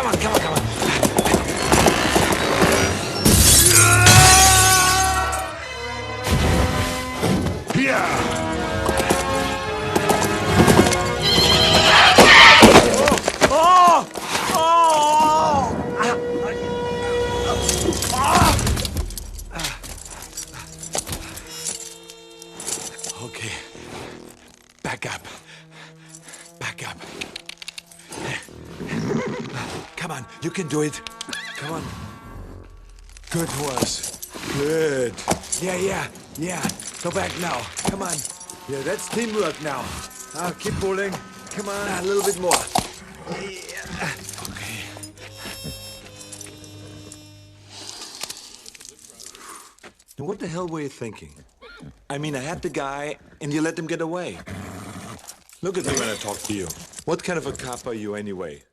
Come on, come on, come on. Yeah. Oh! Oh! Okay. Back up. Back up. Come on, you can do it. Come on. Good horse. Good. Yeah. Go back now. Come on. Yeah, that's teamwork now. Keep pulling. Come on, a little bit more. Yeah. Okay. And what the hell were you thinking? I mean, I had the guy, and you let him get away. Look at me when I talk to you. What kind of a cop are you anyway?